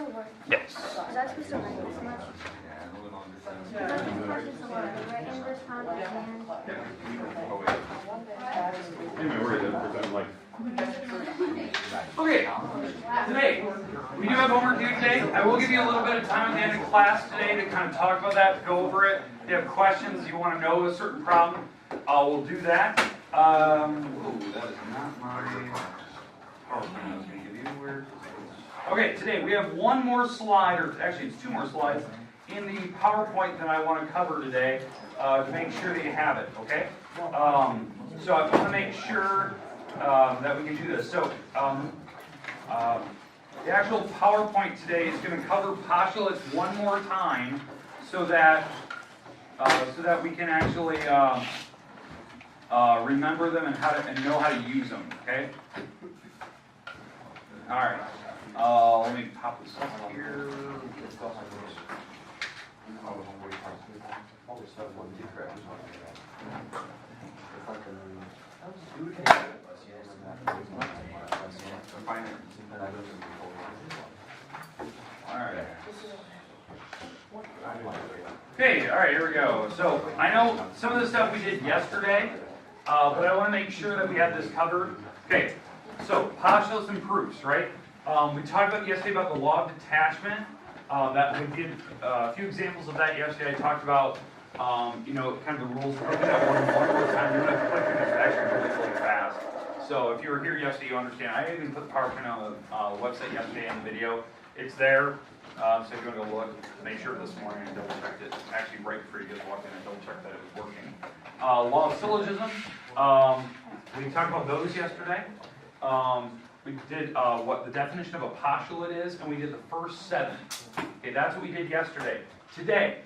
still work? Yes. Is that supposed to write this much? Because I think questions a lot. They write English content and... Okay, today, we do have homework due today. I will give you a little bit of time at the end of class today to kind of talk about that, to go over it. If you have questions, you want to know a certain problem, we'll do that. Ooh, that is not my PowerPoint I was going to give you. Where? Okay, today we have one more slide, or actually it's two more slides, in the PowerPoint that I want to cover today to make sure that you have it, okay? So I want to make sure that we can do this. So the actual PowerPoint today is going to cover postulates one more time so that we can actually remember them and know how to use them, okay? All right. Let me pop this up here. Alright. Okay, alright, here we go. So, I know some of the stuff we did yesterday, but I want to make sure that we have this covered. Okay, so postulates and proofs, right? We talked about yesterday about the law of detachment. That we did a few examples of that yesterday. I talked about, kind of the rules. We'll do that one more time. You're going to click through this actually really fast. So if you were here yesterday, you understand. I didn't put the PowerPoint on the website yesterday in the video. It's there. So if you want to go look, make sure this morning and double check it. Actually, right before you guys walked in, I double checked that it was working. Law of syllogism. We talked about those yesterday. We did what the definition of a postulate is, and we did the first 7. Okay, that's what we did yesterday. Today,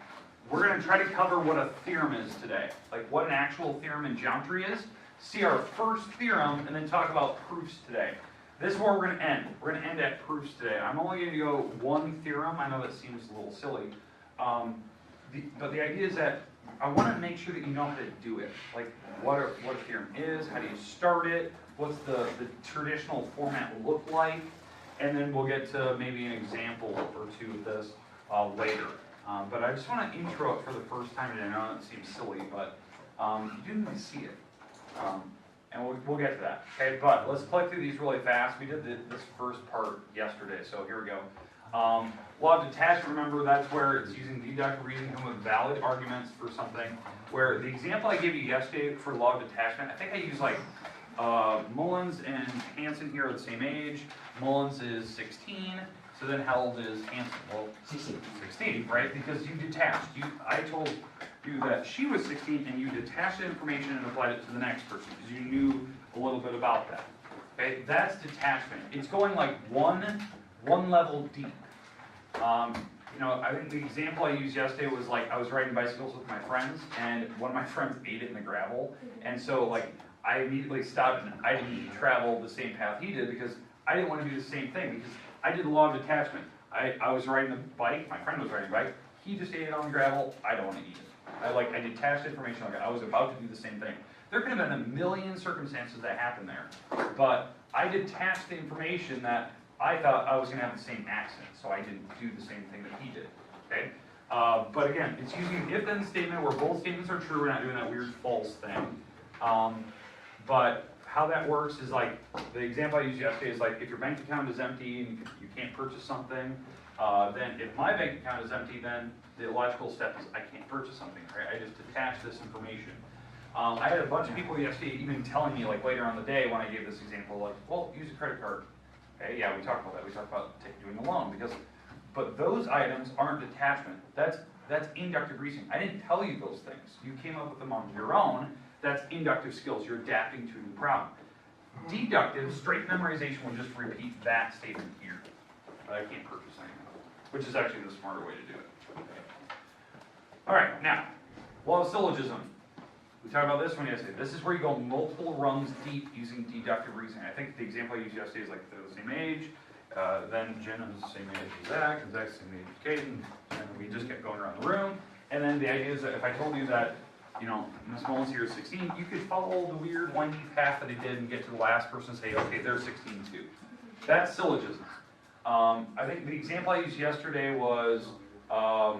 we're going to try to cover what a theorem is today, like what an actual theorem in geometry is, see our first theorem, and then talk about proofs today. This is where we're going to end. We're going to end at proofs today. I'm only going to go one theorem. I know that seems a little silly, but the idea is that I want to make sure that you know how to do it, like what a theorem is, how do you start it, what's the traditional format look like, and then we'll get to maybe an example or two of this later. But I just want to intro it for the first time today. I know it seems silly, but you do need to see it. And we'll get to that. Okay, but let's click through these really fast. We did this first part yesterday, so here we go. Law of detachment, remember, that's where it's using deductive reasoning to come with valid arguments for something. Where the example I gave you yesterday for law of detachment, I think I used like Mullins and Hansen here are the same age. Mullins is 16, so then how old is Hansen? Well, 16, right? Because you detached. I told you that she was 16 and you detached the information and applied it to the next person because you knew a little bit about that. Okay, that's detachment. It's going like one level deep. I think the example I used yesterday was like I was riding bicycles with my friends and one of my friends ate it in the gravel, and so like I immediately stopped and I didn't travel the same path he did because I didn't want to do the same thing because I did the law of detachment. I was riding a bike, my friend was riding a bike, he just ate it on the gravel, I don't want to eat it. I detached information like I was about to do the same thing. There could have been a million circumstances that happened there, but I detached the information that I thought I was going to have the same accent, so I didn't do the same thing that he did. Okay, but again, it's using an if-then statement where both statements are true. We're not doing that weird false thing. But how that works is like the example I used yesterday is like if your bank account is empty and you can't purchase something, then if my bank account is empty, then the logical step is I can't purchase something. Right? I just detach this information. I had a bunch of people yesterday even telling me like later on the day when I gave this example, like, well, use a credit card. Okay, yeah, we talked about that. We talked about doing a loan but those items aren't detachment. That's inductive reasoning. I didn't tell you those things. You came up with them on your own. That's inductive skills. You're adapting to the problem. Deductive, straight memorization will just repeat that statement here. I can't purchase anything, which is actually the smarter way to do it. Okay. All right, now, law of syllogism. We talked about this one yesterday. This is where you go multiple rungs deep using deductive reasoning. I think the example I used yesterday is like they're the same age. Then Jen is the same age as Zach, and Zach's the same age as Caden, and we just kept going around the room. And then the idea is that if I told you that, Miss Mullins here is 16, you could follow the weird windy path that he did and get to the last person and say, okay, they're 16 too. That's syllogism. I think the example I used yesterday was, I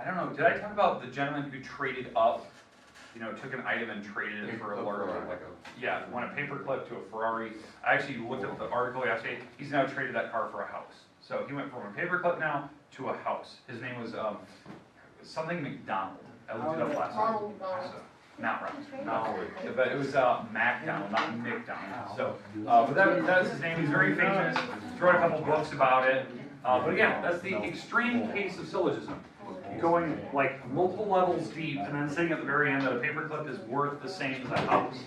don't know, did I talk about the gentleman who traded up, you know, took an item and traded it for a larger, like a, yeah, won a paperclip to a Ferrari. I actually looked up the article yesterday. He's now traded that car for a house. So he went from a paperclip now to a house. His name was something McDonald. I looked it up last night. So, not right. No, but it was MacDonald, not McDonald. So, but that's his name. He's very famous. He wrote a couple books about it. But again, that's the extreme case of syllogism. Going like multiple levels deep and then saying at the very end that a paperclip is worth the same as a house.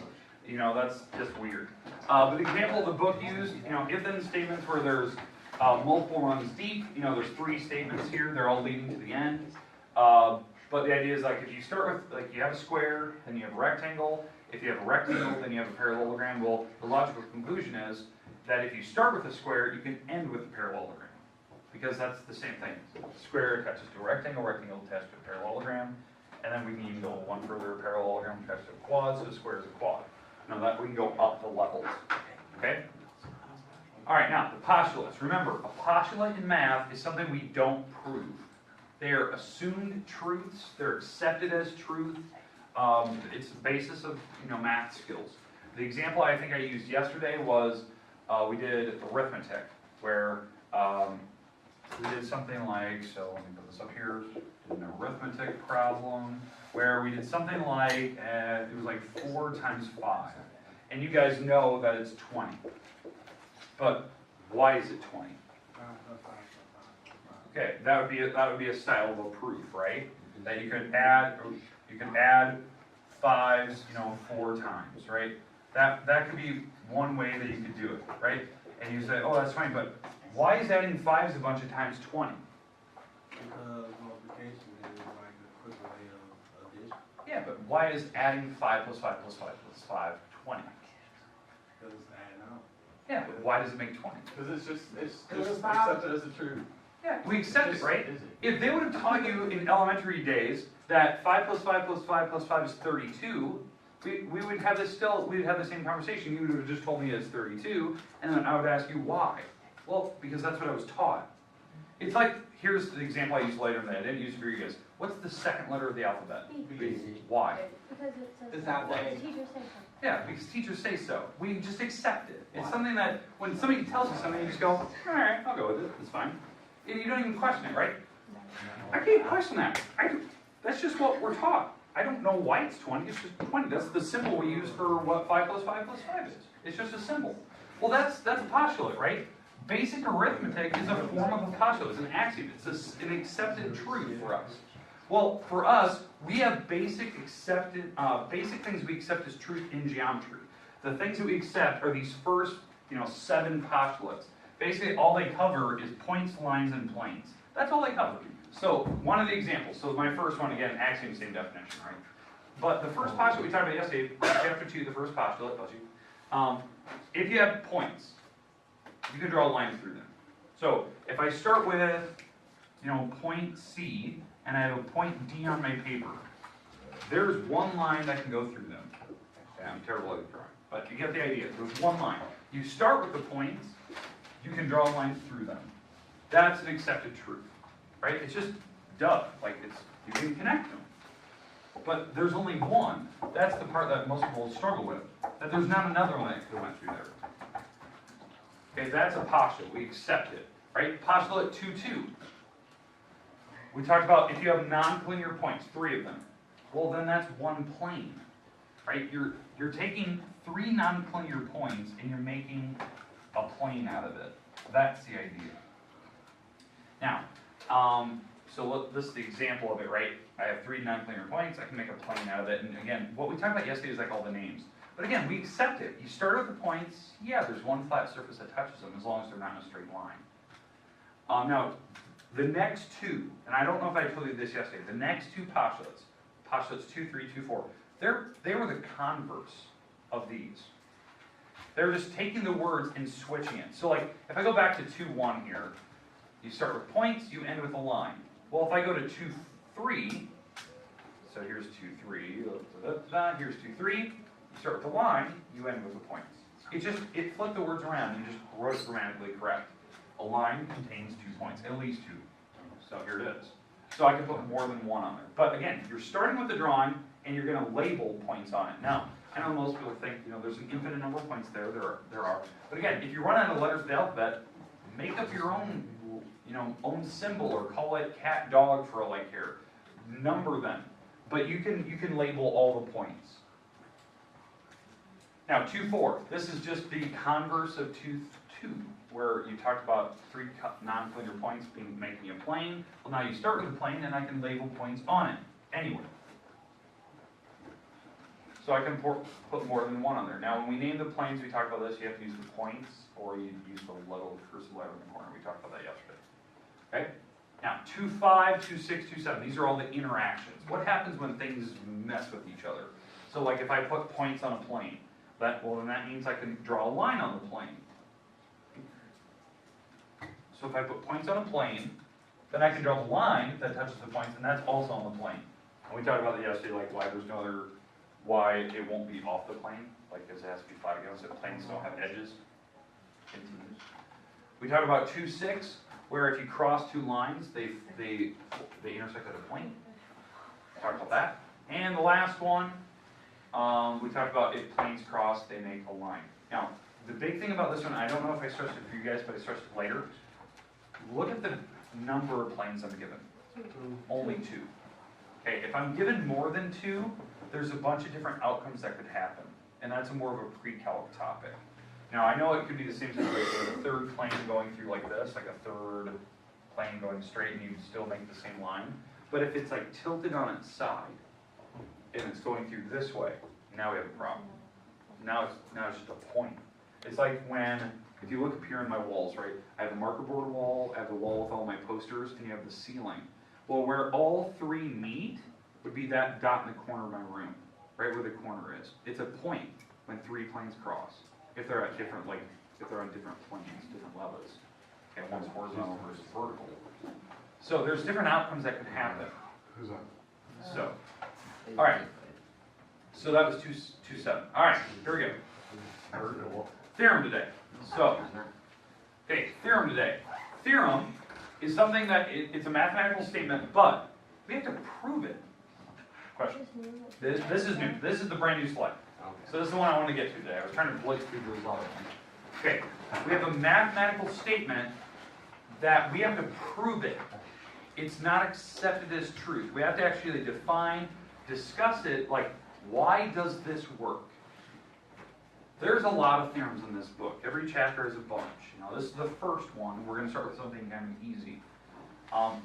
You know, that's just weird. But the example the book used, you know, if-then statements where there's multiple runs deep, you know, there's 3 statements here, they're all leading to the end. But the idea is like if you start with, like you have a square, then you have a rectangle. If you have a rectangle, then you have a parallelogram. Well, the logical conclusion is that if you start with a square, you can end with a parallelogram. Because that's the same thing. Square attaches to a rectangle, rectangle attached to a parallelogram, and then we can even go one further, parallelogram attached to a quad, so a square is a quad. Now that we can go up the levels. Okay? Alright, now the postulates. Remember, a postulate in math is something we don't prove. They are assumed truths, they're accepted as truth. It's the basis of, you know, math skills. The example I think I used yesterday was we did arithmetic, where we did something like, so let me put this up here, did an arithmetic problem, where we did something like, it was like 4 times 5. And you guys know that it's 20. But why is it 20? Okay, that would be a style of a proof, right? That you could add 5s, you know, 4 times, right? That could be one way that you could do it, right? And you say, oh, that's 20, but why is adding 5s a bunch of times 20? Because multiplication is like the quick way of addition. Yeah, but why is adding 5 plus 5 plus 5 plus 5 20? Because it's adding up. Yeah, but why does it make 20? Because it's accepted as the truth. Yeah, we accept it, right? If they would have taught you in elementary days that 5 plus 5 plus 5 plus 5 is 32, we would have this still, we'd have the same conversation. You would have just told me it's 32, and then I would ask you why. Well, because that's what I was taught. It's like, here's the example I used later in the day. I didn't use it for you guys. What's the second letter of the alphabet? B. Why? Because it says It's not the there. teacher says so. Yeah, because teachers say so. We just accept it. It's something that, when somebody tells you something, you just go, all right, I'll go with it. It's fine. And you don't even question it, right? I can't question that. That's just what we're taught. I don't know why it's 20. It's just 20. That's the symbol we use for what 5 plus 5 plus 5 is. It's just a symbol. Well, that's a postulate, right? Basic arithmetic is a form of a postulate. It's an axiom. It's an accepted truth for us. Well, for us, we have basic things we accept as truth in geometry. The things that we accept are these first, 7 postulates. Basically, all they cover is points, lines, and planes. That's all they cover. So, one of the examples. So, my first one, again, axiom, same definition, right? But the first postulate we talked about yesterday, chapter 2, the first postulate, tells you, if you have points, you can draw lines through them. So, if I start with, point C, and I have a point D on my paper, there's one line that can go through them. Okay, I'm terrible at drawing, but you get the idea. There's one line. You start with the points, you can draw lines through them. That's an accepted truth, right? It's just duh, you can connect them. But there's only one. That's the part that most people struggle with, that there's not another one that went through there. Okay, that's a postulate. We accept it, right? Postulate 2-2. We talked about if you have non-collinear points, 3 of them. Well, then that's one plane, right? You're taking 3 non-collinear points and you're making a plane out of it. That's the idea. Now, this is the example of it, right? I have 3 non-collinear points. I can make a plane out of it. And again, what we talked about yesterday is like all the names. But again, we accept it. You start with the points. Yeah, there's one flat surface that touches them as long as they're not in a straight line. Now, the next 2, and I don't know if I told you this yesterday, the next 2 postulates, postulates 2, 3, 2, 4, they were the converse of these. They're just taking the words and switching it. So like, if I go back to 2-1 here, you start with points, you end with a line. Well, if I go to 2-3, so here's 2-3, here's 2-3, you start with a line, you end with the points. it flipped the words around and just wrote it grammatically correct. A line contains 2 points, at least 2. So here it is. So I can put more than one on there. But again, you're starting with the drawing and you're going to label points on it. Now, I know most people think, there's an infinite number of points there. There are. But again, if you run out of letters of the alphabet, make up your own, own symbol or call it cat, dog for all I care. Number them. But you can label all the points. Now, 2-4. This is just the converse of 2-2, where you talked about 3 non-planar points making a plane. Well, now you start with a plane, and I can label points on it anywhere. So I can put more than one on there. Now, when we name the planes, we talked about this. You have to use the points, or you use the little cursive letter in the corner. We talked about that yesterday. Okay. Now, 2-5, 2-6, 2-7. These are all the interactions. What happens when things mess with each other? So, like if I put points on a plane, then that means I can draw a line on the plane. So if I put points on a plane, then I can draw the line that touches the points, and that's also on the plane. And we talked about that yesterday, like why it won't be off the plane, like because it has to be flat against it. Planes don't have edges. Continues. We talked about 2-6, where if you cross 2 lines, they intersect at a point. Talked about that. And the last one, we talked about if planes cross, they make a line. Now, the big thing about this one, I don't know if I stressed it for you guys, but I stressed it later. Look at the number of planes I'm given. Only 2. Okay, if I'm given more than 2, there's a bunch of different outcomes that could happen. And that's more of a pre-calc topic. Now, I know it could be the same situation with a third plane going through like this, like a third plane going straight, and you still make the same line. But if it's like tilted on its side, and it's going through this way, now we have a problem. Now it's just a point. It's like if you look up here in my walls, right? I have a marker board wall, I have the wall with all my posters, and you have the ceiling. Well, where all 3 meet would be that dot in the corner of my room, right where the corner is. It's a point when 3 planes cross. If they're at different, if they're on different planes, different levels. Okay, one's horizontal versus vertical. So there's different outcomes that could happen. Who's that? So, all right. So that was 2-7. All right, here we go. Theorem today. So, okay, theorem today. Theorem is something that it's a mathematical statement, but we have to prove it. Question. This is new. This is the brand new slide. So this is the one I want to get to today. I was trying to blitz through those other ones. Okay, we have a mathematical statement that we have to prove it. It's not accepted as truth. We have to actually define, discuss it, like, why does this work? There's a lot of theorems in this book. Every chapter has a bunch. This is the first one. We're going to start with something kind of easy.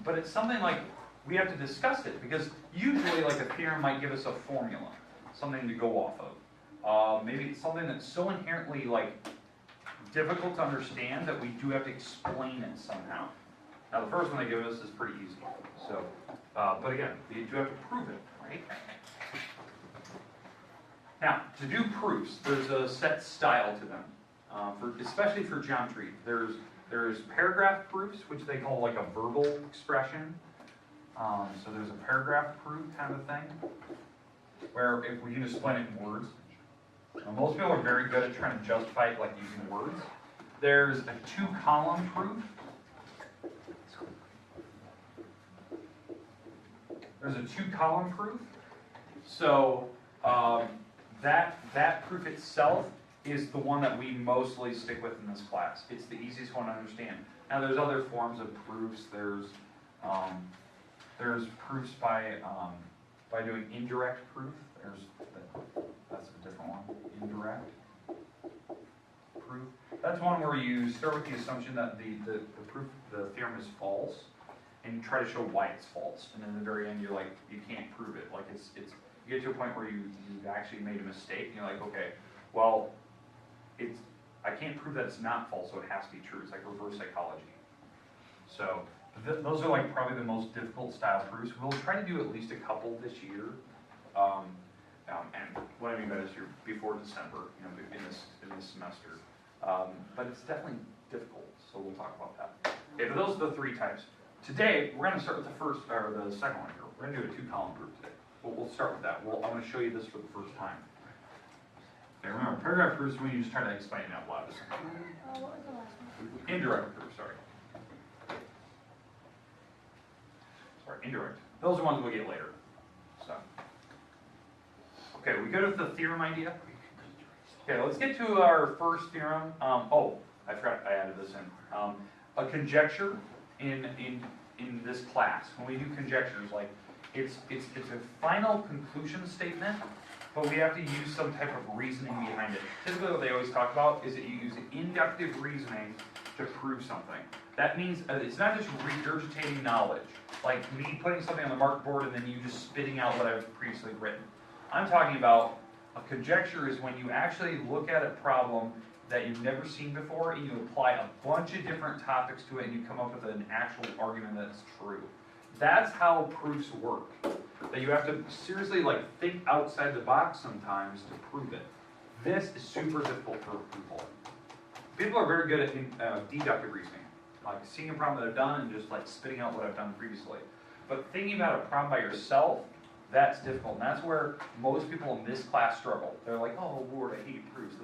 But it's something like we have to discuss it, because usually like a theorem might give us a formula, something to go off of. Maybe it's something that's so inherently like difficult to understand that we do have to explain it somehow. Now the first one they give us is pretty easy. So, but again, we do have to prove it, right? Now, to do proofs, there's a set style to them, especially for geometry. There's paragraph proofs, which they call like a verbal expression. So there's a paragraph proof kind of thing, where if we can explain it in words. Now, most people are very good at trying to justify it like using words. There's a 2-column proof. There's a 2-column proof. So that proof itself is the one that we mostly stick with in this class. It's the easiest one to understand. Now there's other forms of proofs. There's proofs by doing indirect proof. That's a different one. Indirect proof. That's one where you start with the assumption that the theorem is false, and you try to show why it's false. And then at the very end, you're like, you can't prove it. Like you get to a point where you've actually made a mistake, and you're like, okay, well, I can't prove that it's not false, so it has to be true. It's like reverse psychology. So those are like probably the most difficult style proofs. We'll try to do at least a couple this year. And what I mean by this year, before December, in this semester. But it's definitely difficult, so we'll talk about that. Okay, but those are the 3 types. Today, we're going to start with the second one here. We're going to do a 2-column proof today. We'll start with that. I'm going to show you this for the first time. Okay, remember, paragraph proofs when you just try to explain it out loud. What was the last one? Indirect proof, sorry. Sorry, indirect. Those are ones we'll get later. So. Okay, we good with the theorem idea? Okay, let's get to our first theorem. Oh, I forgot I added this in. A conjecture in this class, when we do conjectures, like it's a final conclusion statement, but we have to use some type of reasoning behind it. Typically what they always talk about is that you use inductive reasoning to prove something. That means it's not just regurgitating knowledge, like me putting something on the mark board and then you just spitting out what I've previously written. I'm talking about a conjecture is when you actually look at a problem that you've never seen before and you apply a bunch of different topics to it and you come up with an actual argument that's true. That's how proofs work. That you have to seriously think outside the box sometimes to prove it. This is super difficult for people. People are very good at deductive reasoning, like seeing a problem that I've done and just spitting out what I've done previously. But thinking about a problem by yourself, that's difficult. And that's where most people in this class struggle. They're like, oh Lord, I hate proofs.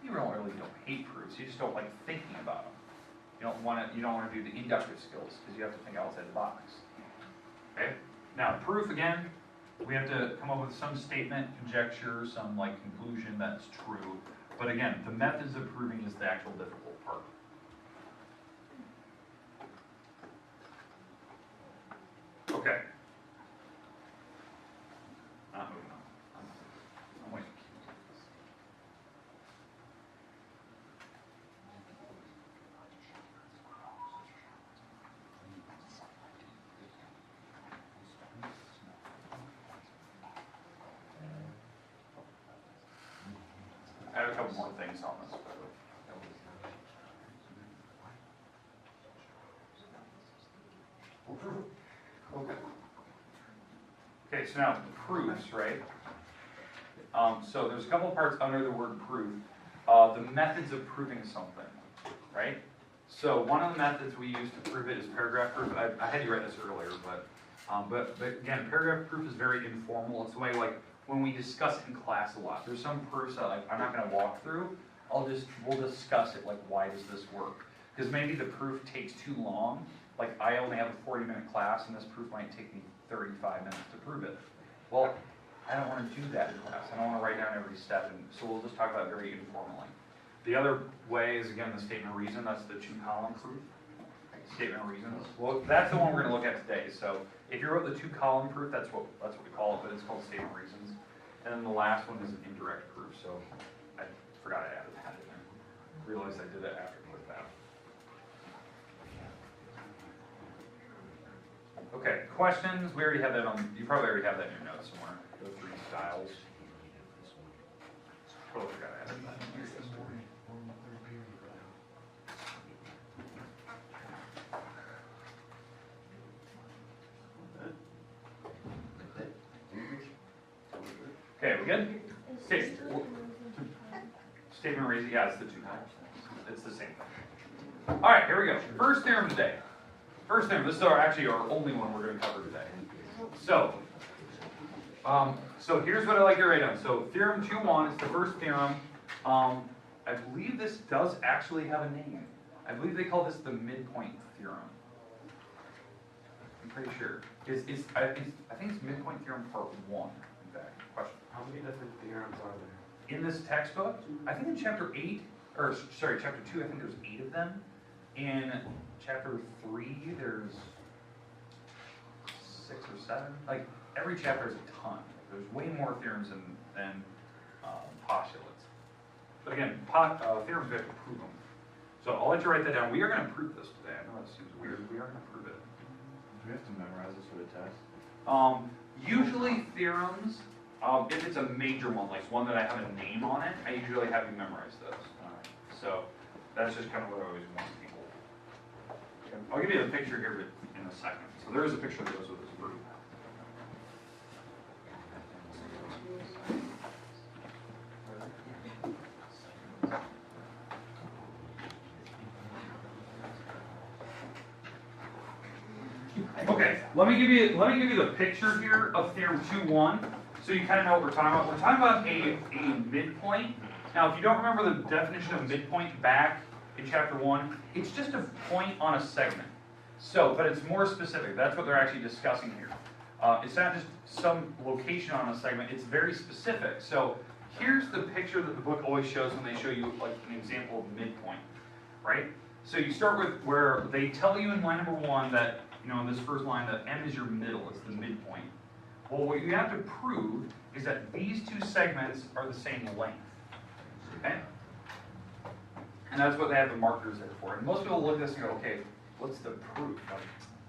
You don't hate proofs. You just don't like thinking about them. You don't want to do the inductive skills because you have to think outside the box. Okay. Now proof again, we have to come up with some statement, conjecture, some conclusion that's true. But again, the methods of proving is the actual difficult part. Okay. Not moving on. I'm waiting. I have a couple more things on this. Okay, so now proofs, right? So there's a couple of parts under the word proof. The methods of proving something, right? So one of the methods we use to prove it is paragraph proof. I had you write this earlier, but again, paragraph proof is very informal. It's the way when we discuss it in class a lot. There's some proofs that I'm not going to walk through. We'll discuss it, why does this work? Because maybe the proof takes too long. I only have a 40-minute class, and this proof might take me 35 minutes to prove it. Well, I don't want to do that in class. I don't want to write down every step, and so we'll just talk about it very informally. The other way is, again, the statement of reason. That's the 2-column proof. Statement of reasons. Well, that's the one we're going to look at today. So if you wrote the 2-column proof, that's what we call it, but it's called statement of reasons. And then the last one is an indirect proof. So I forgot I added that in there. Realized I did it after I put that. Okay, questions? We already have that on. You probably already have that in your notes somewhere. The 3 styles. Totally forgot I added that in there. Okay, we good? Okay. Statement of reason, yeah, it's the 2 columns. It's the same thing. All right, here we go. First theorem today. First theorem. This is actually our only one we're going to cover today. So here's what I like to write down. So theorem 2-1 is the first theorem. I believe this does actually have a name. I believe they call this the midpoint theorem. I'm pretty sure. I think it's midpoint theorem part 1. In fact, question. How many different theorems are there? In this textbook, I think in chapter 8, or sorry, chapter 2, I think there's 8 of them. In chapter 3, there's 6 or 7. Every chapter is a ton. There's way more theorems than postulates. But again, theorems, we have to prove them. So I'll let you write that down. We are going to prove this today. I know that seems weird. We are going to prove it. Do we have to memorize this for the test? Usually theorems, if it's a major one, one that I have a name on it, I usually have you memorize those. So that's just kind of what I always want people. I'll give you a picture here in a second. So there is a picture that goes with this group. Okay, let me give you the picture here of theorem 2-1, so you kind of know what we're talking about. We're talking about a midpoint Now, if you don't remember the definition of midpoint back in chapter 1, it's just a point on a segment. So, but it's more specific. That's what they're actually discussing here. It's not just some location on a segment, it's very specific. So here's the picture that the book always shows when they show you like an example of midpoint, right? So you start with where they tell you in line number 1 that, in this first line, that M is your middle, it's the midpoint. Well, what you have to prove is that these two segments are the same length, okay? And that's what they have the markers there for. And most people look at this and go, okay, what's the proof? Like,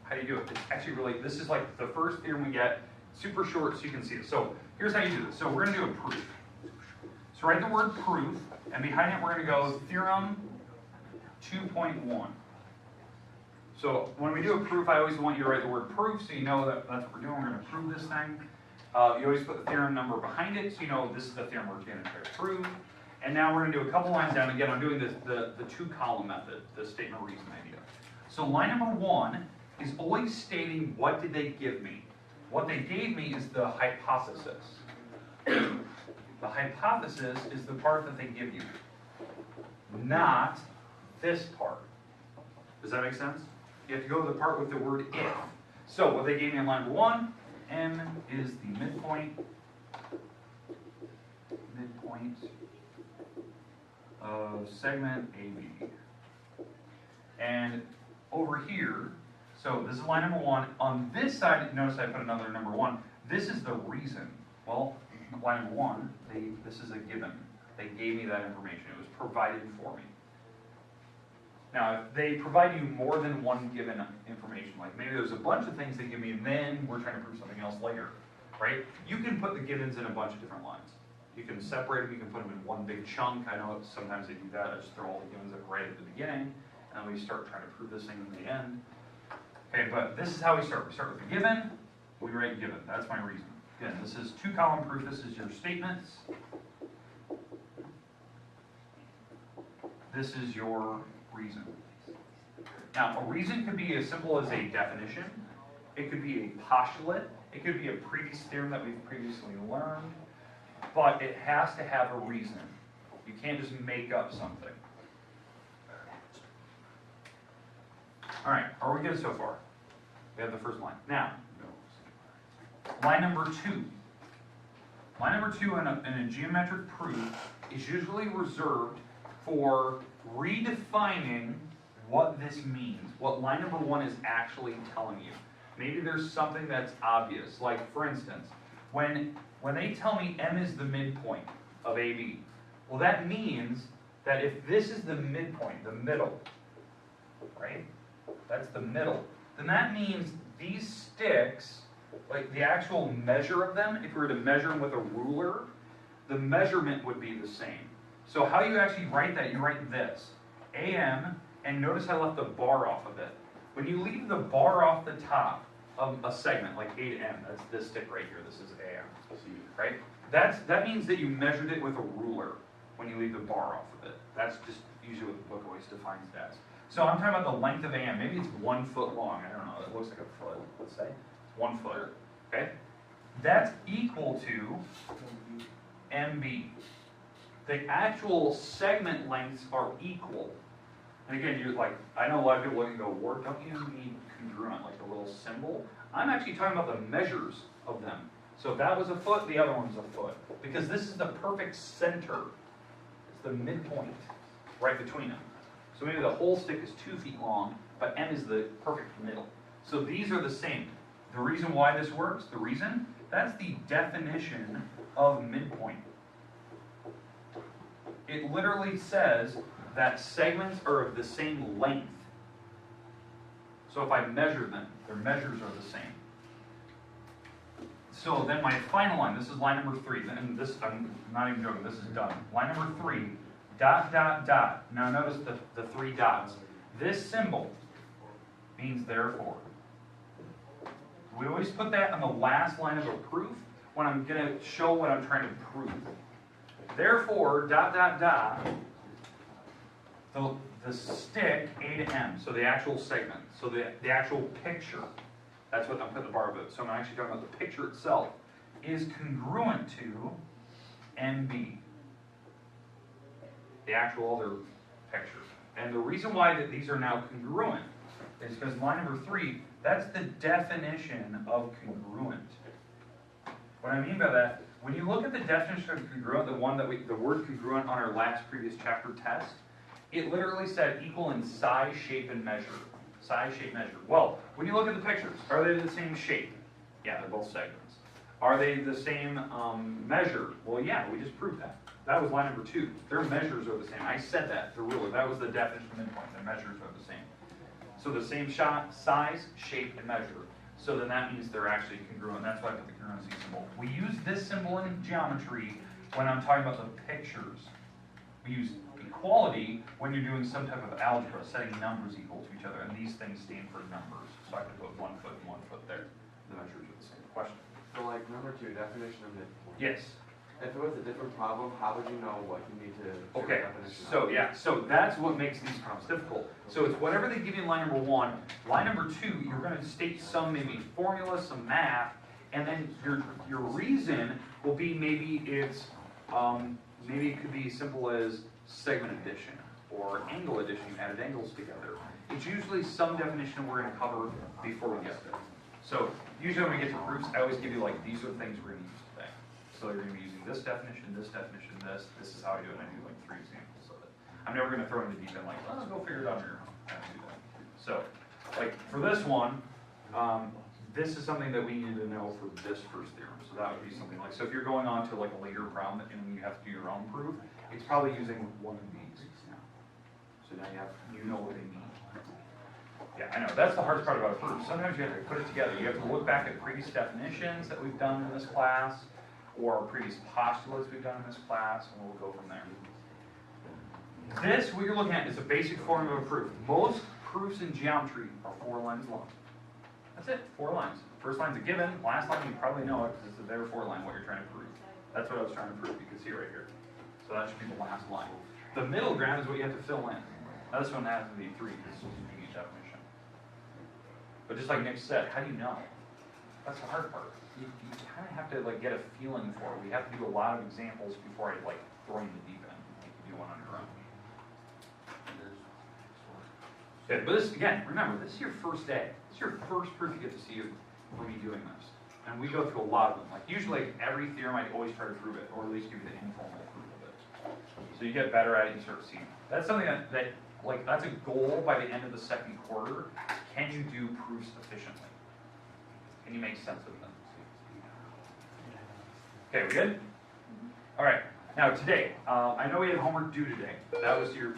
how do you do it? It's actually really, this is like the first theorem we get, super short so you can see it. So here's how you do this. So we're going to do a proof. So write the word proof, and behind it we're going to go theorem 2.1. So when we do a proof, I always want you to write the word proof so you know that that's what we're doing. We're going to prove this thing. You always put the theorem number behind it so you know this is the theorem we're going to try to prove. And now we're going to do a couple lines down. Again, I'm doing this, the two-column method, the statement of reason idea. So line number 1 is always stating what did they give me. What they gave me is the hypothesis. The hypothesis is the part that they give you, not this part. Does that make sense? You have to go to the part with the word if. So what they gave me in line number 1, M is the midpoint of segment AB. And over here, so this is line number 1. On this side, notice I put another number 1. This is the reason. Well, line number 1, this is a given. They gave me that information. It was provided for me. Now, if they provide you more than one given information, like maybe there's a bunch of things they give me and then we're trying to prove something else later, right? You can put the givens in a bunch of different lines. You can separate them, you can put them in one big chunk. I know sometimes they do that. I just throw all the givens up right at the beginning, and then we start trying to prove this thing in the end. Okay, but this is how we start. We start with the given, we write given. That's my reason. Again, this is two-column proof. This is your statements. This is your reason. Now, a reason could be as simple as a definition. It could be a postulate. It could be a previous theorem that we've previously learned. But it has to have a reason. You can't just make up something. All right, are we good so far? We have the first line. Now, line number 2. Line number 2 in a geometric proof is usually reserved for redefining what this means, what line number 1 is actually telling you. Maybe there's something that's obvious, like for instance, when they tell me M is the midpoint of AB, well that means that if this is the midpoint, the middle, right? That's the middle. Then that means these sticks, like the actual measure of them, if we were to measure them with a ruler, the measurement would be the same. So how you actually write that, you write this, AM, and notice I left the bar off of it. When you leave the bar off the top of a segment, like A to M, that's this stick right here, this is AM, right? That means that you measured it with a ruler when you leave the bar off of it. That's just usually what the book always defines it as. So I'm talking about the length of AM. Maybe it's 1 foot long. I don't know. It looks like a foot, let's say. 1 foot, okay? That's equal to MB. The actual segment lengths are equal. And again, you're like, I know a lot of people look and go, "Ward, don't you need congruent, like a little symbol?" I'm actually talking about the measures of them. So if that was a foot, the other one's a foot. Because this is the perfect center. It's the midpoint right between them. So maybe the whole stick is 2 feet long, but M is the perfect middle. So these are the same. The reason why this works, that's the definition of midpoint. It literally says that segments are of the same length. So if I measure them, their measures are the same. So then my final line, this is line number 3, and this, I'm not even joking, this is done. Line number 3, dot, dot, dot. Now notice the 3 dots. This symbol means therefore. We always put that on the last line of a proof when I'm going to show what I'm trying to prove. Therefore, dot, dot, dot, the stick, A to M, so the actual segment, so the actual picture, that's what I'm putting the bar of it. So I'm actually talking about the picture itself, is congruent to MB. the actual other picture. And the reason why that these are now congruent is because line number 3, that's the definition of congruent. What I mean by that, when you look at the definition of congruent, the one that the word congruent on our last previous chapter test, it literally said equal in size, shape, and measure. Size, shape, measure. Well, when you look at the pictures, are they the same shape? Yeah, they're both segments. Are they the same measure? Well, yeah, we just proved that. That was line number 2. Their measures are the same. I said that, the ruler. That was the definition of midpoint. Their measures are the same. So the same size, shape, and measure. So then that means they're actually congruent. That's why I put the congruency symbol. We use this symbol in geometry when I'm talking about the pictures. We use equality when you're doing some type of algebra, setting numbers equal to each other, and these things stand for numbers. So I can put 1 foot and 1 foot there. The measures are the same. Question? So like number 2, definition of midpoint. Yes. If it was a different problem, how would you know what you need to check Okay, the definition so of? yeah, so that's what makes these problems difficult. So it's whatever they give you in line number 1, line number 2, you're going to state some maybe formula, some math, and then your reason will be maybe it's maybe it could be as simple as segment addition or angle addition. You added angles together. It's usually some definition we're going to cover before we get there. So usually when we get to proofs, I always give you like these are the things we're going to use today. So you're going to be using this definition, this definition, this. This is how I do it. And I do like 3 examples of it. I'm never going to throw in the deep end like, let's go figure it out on your own. I don't do that. So, like for this one, this is something that we need to know for this first theorem. So that would be something like, so if you're going on to like a later problem and you have to do your own proof, it's probably using one of these now. So now you know what they mean. Yeah, I know. That's the hardest part about a proof. Sometimes you have to put it together. You have to look back at previous definitions that we've done in this class, or previous postulates we've done in this class, and we'll go from there. This, what you're looking at, is a basic form of a proof. Most proofs in geometry are 4 lines long. That's it, 4 lines. First line's a given, last line you probably know it because it's a therefore line, what you're trying to prove. That's what I was trying to prove, you can see right here. So that should be the last line. The middle ground is what you have to fill in. Now this one has to be 3, because this is a unique definition. But just like Nick said, how do you know? That's the hard part. You kind of have to like get a feeling for it. We have to do a lot of examples before I like throw you in the deep end. You can do one on your own. Okay, but this, again, remember, this is your first day. This is your first proof you get to see for me doing this. And we go through a lot of them. Like usually every theorem I always try to prove it, or at least give you the informal proof of it. So you get better at it, you start seeing. That's something that like that's a goal by the end of the 2nd quarter. Can you do proofs efficiently? Can you make sense of them? Okay, we good? All right. Now today, I know we had homework due today. That was your.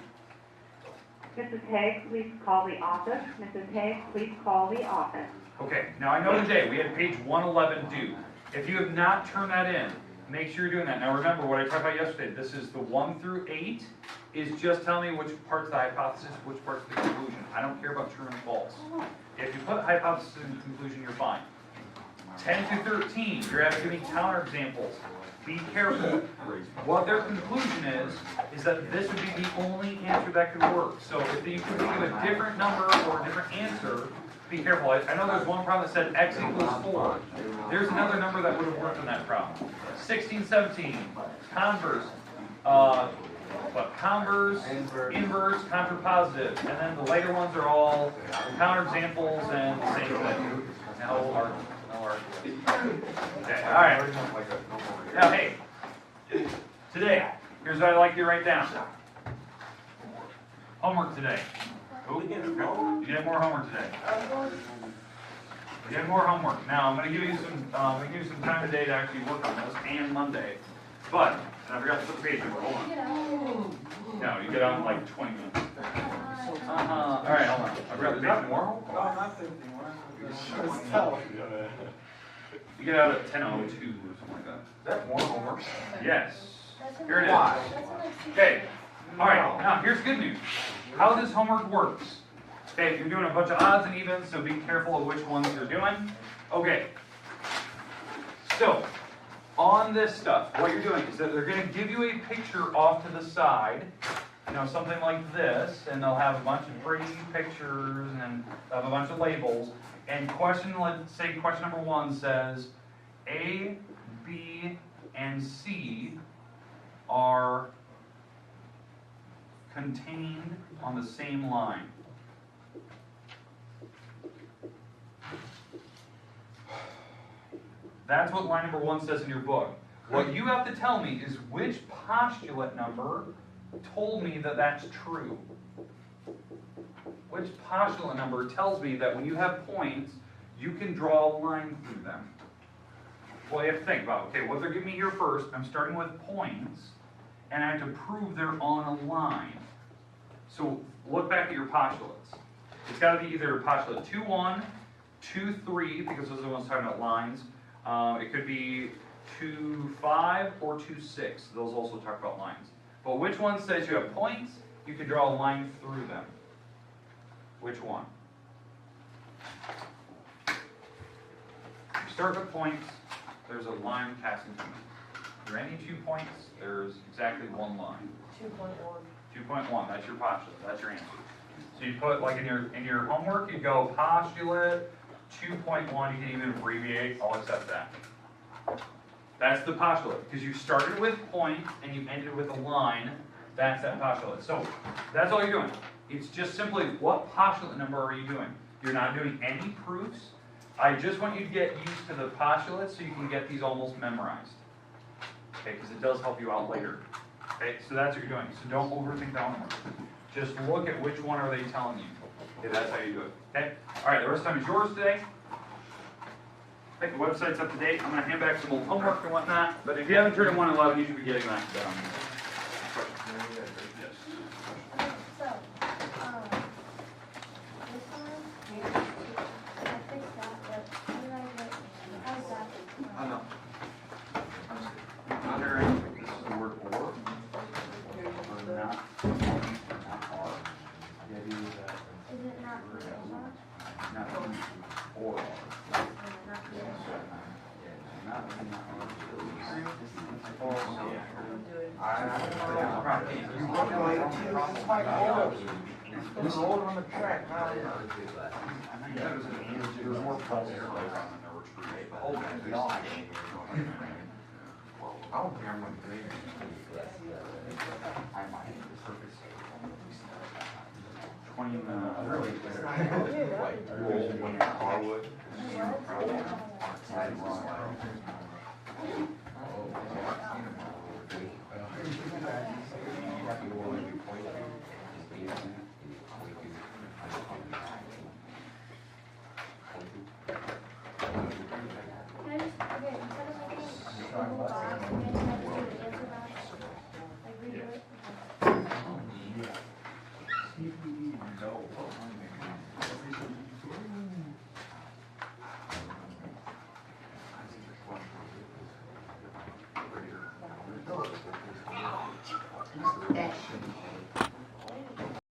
Mrs. Haig, please call the office. Mrs. Haig, please call the office. Okay, now I know today we had page 111 due. If you have not turned that in, make sure you're doing that. Now remember what I talked about yesterday. This is the 1 through 8 is just telling me which part's the hypothesis, which part's the conclusion. I don't care about true and false. If you put hypothesis and conclusion, you're fine. 10 to 13, you're asking me counterexamples. Be careful. What their conclusion is that this would be the only answer that could work. So if you can think of a different number or a different answer, be careful. I know there's one problem that said x equals 4. There's another number that would have worked on that problem. 16, 17, converse, converse, inverse, contrapositive, and then the later ones are all counterexamples and the same thing. No art. Okay, all right. Now, hey, today, here's what I'd like you to write down. Homework today. Oh, you get more homework today. You get more homework. Now, I'm going to give you some time today to actually work on this, and Monday. But, and I forgot to put the page number. Hold on. No, you get out in like 20 minutes. All right, hold on. I forgot the page number. No, not 51. You get out at 10:02 or something like that. Is that more homework? Yes. Here it is. Okay. All right. Now, here's good news. How this homework works. Okay, you're doing a bunch of odds and evens, so be careful of which ones you're doing. Okay. So, on this stuff, what you're doing is that they're going to give you a picture off to the side, something like this, and they'll have a bunch of pretty pictures and they'll have a bunch of labels. And let's say question number 1 says, A, B, and C are contained on the same line. That's what line number 1 says in your book. What you have to tell me is which postulate number told me that that's true. Which postulate number tells me that when you have points, you can draw a line through them? Well, you have to think about, okay, what they're giving me here first, I'm starting with points, and I have to prove they're on a line. So look back at your postulates. It's got to be either postulate 2-1, 2-3, because those are the ones talking about lines. It could be 2-5 or 2-6. Those also talk about lines. But which one says you have points, you can draw a line through them? Which one? You start with points, there's a line passing through them. For any 2 points, there's exactly one line. 2.1. 2.1, that's your postulate, that's your answer. So you put, like in your homework, you go postulate 2.1, you can even abbreviate, I'll accept that. That's the postulate, because you started with points and you ended with a line, that's that postulate. So that's all you're doing. It's just simply what postulate number are you doing? You're not doing any proofs. I just want you to get used to the postulates so you can get these almost memorized. Okay, because it does help you out later. Okay, so that's what you're doing. So don't overthink the homework. Just look at which one are they telling you. Okay, that's how you do it. Okay? Alright, the rest of the time is yours today. Okay, the website's up to date. I'm going to hand back some old homework and whatnot. But if you haven't turned in 111, you should be getting that done. Yes. So, this one, I fixed that, but how did I get, how's that? Oh, no. Under, this is the word or not are. The idea is that Is it not not or are. It's rolling on the track. There's more pulse air on than there were trees. I don't care what they I might. 20 minutes. Hardwood. Can I just, okay, instead of making a Google Doc, can I just do the answer box? Like redo it?